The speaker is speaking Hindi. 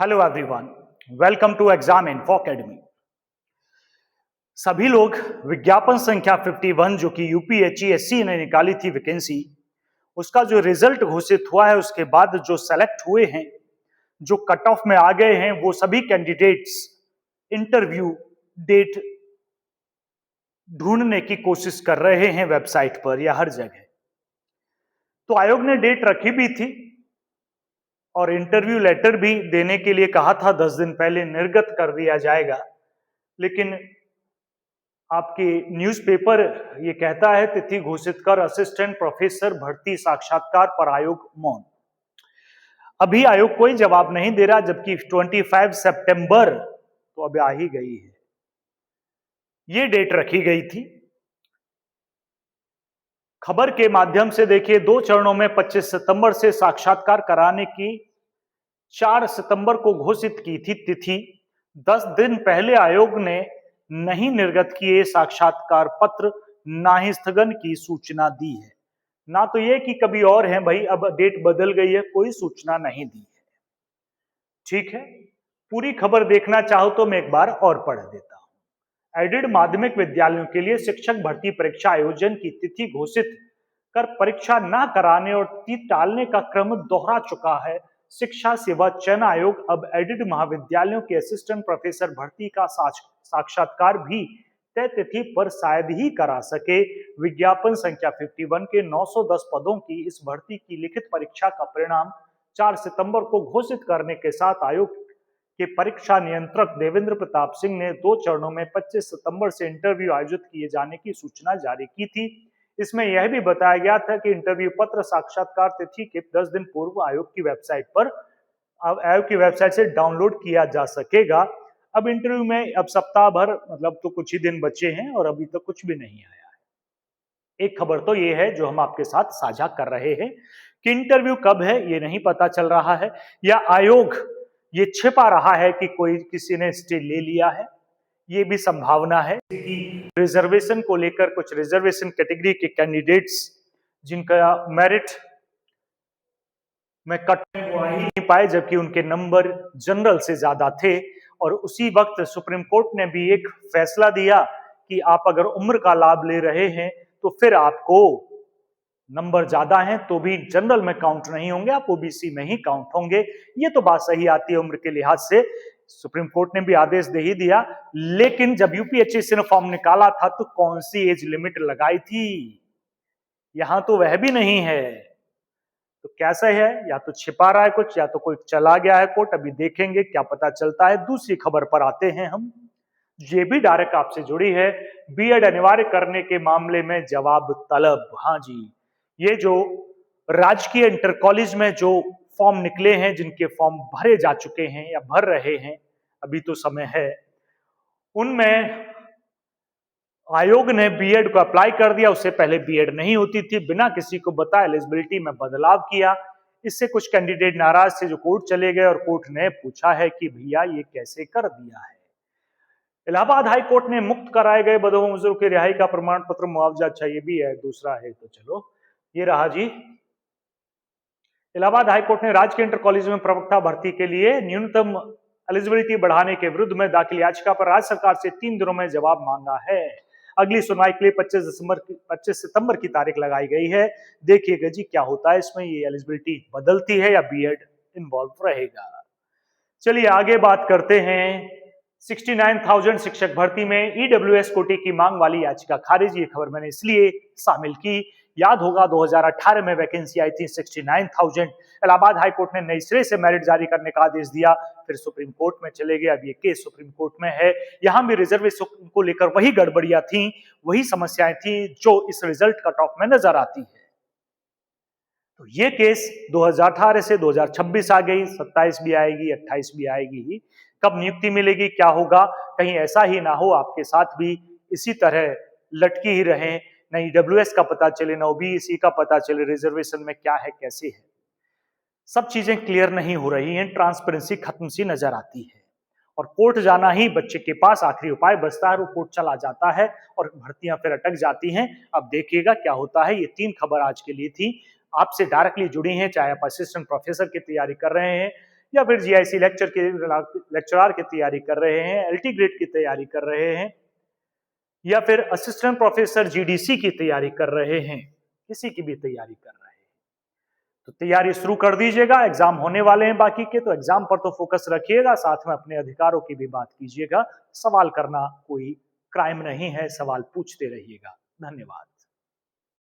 Hello everyone, welcome to exam info academy. सभी लोग विज्ञापन संख्या 51 जो कि यूपीएचईएससी ने निकाली थी वैकेंसी, उसका जो रिजल्ट घोषित हुआ है उसके बाद जो सेलेक्ट हुए हैं, जो कट ऑफ में आ गए हैं, वो सभी कैंडिडेट्स इंटरव्यू डेट ढूंढने की कोशिश कर रहे हैं वेबसाइट पर या हर जगह। तो आयोग ने डेट रखी भी थी और इंटरव्यू लेटर भी देने के लिए कहा था, 10 दिन पहले निर्गत कर दिया जाएगा। लेकिन आपके न्यूज़पेपर ये कहता है तिथि घोषित कर असिस्टेंट प्रोफेसर भर्ती साक्षात्कार पर आयोग मौन। अभी आयोग कोई जवाब नहीं दे रहा, जबकि 25 सितंबर तो अब आ ही गई है। ये डेट रखी गई थी। खबर के माध्यम से देखिए, 2 चरणों में 25 सितंबर से साक्षात्कार कराने की 4 सितंबर को घोषित की थी तिथि। 10 दिन पहले आयोग ने नहीं निर्गत किए साक्षात्कार पत्र, ना ही स्थगन की सूचना दी है। ना तो ये कि कभी और है भाई, अब डेट बदल गई है, कोई सूचना नहीं दी है। ठीक है, पूरी खबर देखना चाहो तो मैं एक बार और पढ़ देता हूं। एडेड माध्यमिक विद्यालयों के लिए शिक्षक भर्ती परीक्षा आयोजन की तिथि घोषित कर परीक्षा न कराने और तिथि टालने का क्रम दोहरा चुका है। शिक्षा सेवा चयन आयोग अब एडेड महाविद्यालयों के असिस्टेंट प्रोफेसर भर्ती का साक्षात्कार भी तय तिथि पर शायद ही करा सके। विज्ञापन संख्या 51 के 910 पदों की इस भर्ती की लिखित परीक्षा का परिणाम 4 सितंबर को घोषित करने के साथ आयोग के परीक्षा नियंत्रक देवेंद्र प्रताप सिंह ने 2 चरणों में 25 सितंबर से इंटरव्यू आयोजित किए जाने की सूचना जारी की थी। इसमें यह भी बताया गया था कि इंटरव्यू पत्र साक्षात्कार तिथि के 10 दिन पूर्व आयोग की वेबसाइट से डाउनलोड किया जा सकेगा। अब इंटरव्यू में अब सप्ताह भर मतलब तो कुछ ही दिन बचे हैं और अभी तक कुछ भी नहीं आया है। एक खबर तो ये है जो हम आपके साथ साझा कर रहे हैं कि इंटरव्यू कब है ये नहीं पता चल रहा है, या आयोग ये छिपा रहा है कि कोई किसी ने स्टे ले लिया है। ये भी संभावना है कि रिजर्वेशन को लेकर कुछ रिजर्वेशन कैटेगरी के कैंडिडेट्स जिनका मेरिट में कट वो आ ही नहीं पाए, जबकि उनके नंबर जनरल से ज्यादा थे। और उसी वक्त सुप्रीम कोर्ट ने भी एक फैसला दिया कि आप अगर उम्र का लाभ ले रहे हैं तो फिर आपको नंबर ज्यादा हैं तो भी जनरल में काउंट नहीं होंगे, आप ओबीसी में ही काउंट होंगे। ये तो बात सही आती है उम्र के लिहाज से, सुप्रीम कोर्ट ने भी आदेश दे ही दिया। लेकिन जब यूपीएचएससी ने फॉर्म निकाला था तो कौन सी एज लिमिट लगाई थी, यहां तो वह भी नहीं है। तो कैसा है, या तो छिपा रहा है कुछ, या तो कोई चला गया है कोर्ट। अभी देखेंगे क्या पता चलता है। दूसरी खबर पर आते हैं हम, ये भी डायरेक्ट आपसे जुड़ी है। बीएड अनिवार्य करने के मामले में जवाब तलब। हाँ जी, ये जो राजकीय इंटर कॉलेज में जो फॉर्म निकले हैं, जिनके फॉर्म भरे जा चुके हैं या भर रहे हैं, अभी तो समय है, उनमें आयोग ने बीएड को अप्लाई कर दिया। उससे पहले बीएड नहीं होती थी, बिना किसी को बताए एलिजिबिलिटी में बदलाव किया। इससे कुछ कैंडिडेट नाराज थे जो कोर्ट चले गए और कोर्ट ने पूछा है कि भैया ये कैसे कर दिया है। इलाहाबाद हाई कोर्ट ने मुक्त कराए गए बदों मजदूरों की रिहाई का प्रमाण पत्र मुआवजा चाहिए भी है, दूसरा है तो चलो ये रहा जी। इलाहाबाद हाई कोर्ट ने राजकीय इंटर कॉलेज में प्रवक्ता भर्ती के लिए न्यूनतम एलिजिबिलिटी बढ़ाने के विरुद्ध में दाखिल याचिका पर राज्य सरकार से 3 दिनों में जवाब मांगा है। अगली सुनवाई के लिए 25 सितंबर की तारीख लगाई गई है। देखिएगा जी क्या होता है इसमें, ये एलिजिबिलिटी बदलती है या बीएड इन्वॉल्व रहेगा। चलिए आगे बात करते हैं। 69,000 शिक्षक भर्ती में ईडब्ल्यूएस कोटे की मांग वाली याचिका खारिज। ये खबर मैंने इसलिए शामिल की, याद होगा 2018 में वैकेंसी आई थी 69,000। इलाहाबाद हाई कोर्ट ने नई सिरे से मेरिट जारी करने का आदेश दिया, फिर सुप्रीम कोर्ट में चले गए। अब ये केस सुप्रीम कोर्ट में है। यहां भी रिजर्वेशन को लेकर वही गड़बड़ियां थी, वही समस्याएं थी जो इस रिजल्ट कट ऑफ में नजर आती है। तो ये केस 2018 से 2026 आ गई, 27 भी आएगी, 28 भी आएगी ही। कब नियुक्ति मिलेगी, क्या होगा, कहीं ऐसा ही ना हो आपके साथ भी इसी तरह लटकी ही रहे, न ईडब्ल्यूएस का पता चले, न ओबीसी का पता चले, रिजर्वेशन में क्या है कैसे है। सब चीजें क्लियर नहीं हो रही हैं, ट्रांसपेरेंसी खत्म सी नजर आती है। और कोर्ट जाना ही बच्चे के पास आखिरी उपाय बचता है, वो कोर्ट चला जाता है और भर्तियां फिर अटक जाती हैं। अब देखिएगा क्या होता है। ये 3 खबर आज के लिए थी, आपसे डायरेक्टली जुड़ी हैं, चाहे आप असिस्टेंट प्रोफेसर की तैयारी कर रहे हैं या फिर जीआईसी लेक्चरर की तैयारी कर रहे हैं, एलटी ग्रेड की तैयारी कर रहे हैं, या फिर असिस्टेंट प्रोफेसर जीडीसी की तैयारी कर रहे हैं, किसी की भी तैयारी कर रहे हैं, तो तैयारी शुरू कर दीजिएगा। एग्जाम होने वाले हैं बाकी के, तो एग्जाम पर तो फोकस रखिएगा, साथ में अपने अधिकारों की भी बात कीजिएगा। सवाल करना कोई क्राइम नहीं है, सवाल पूछते रहिएगा। धन्यवाद।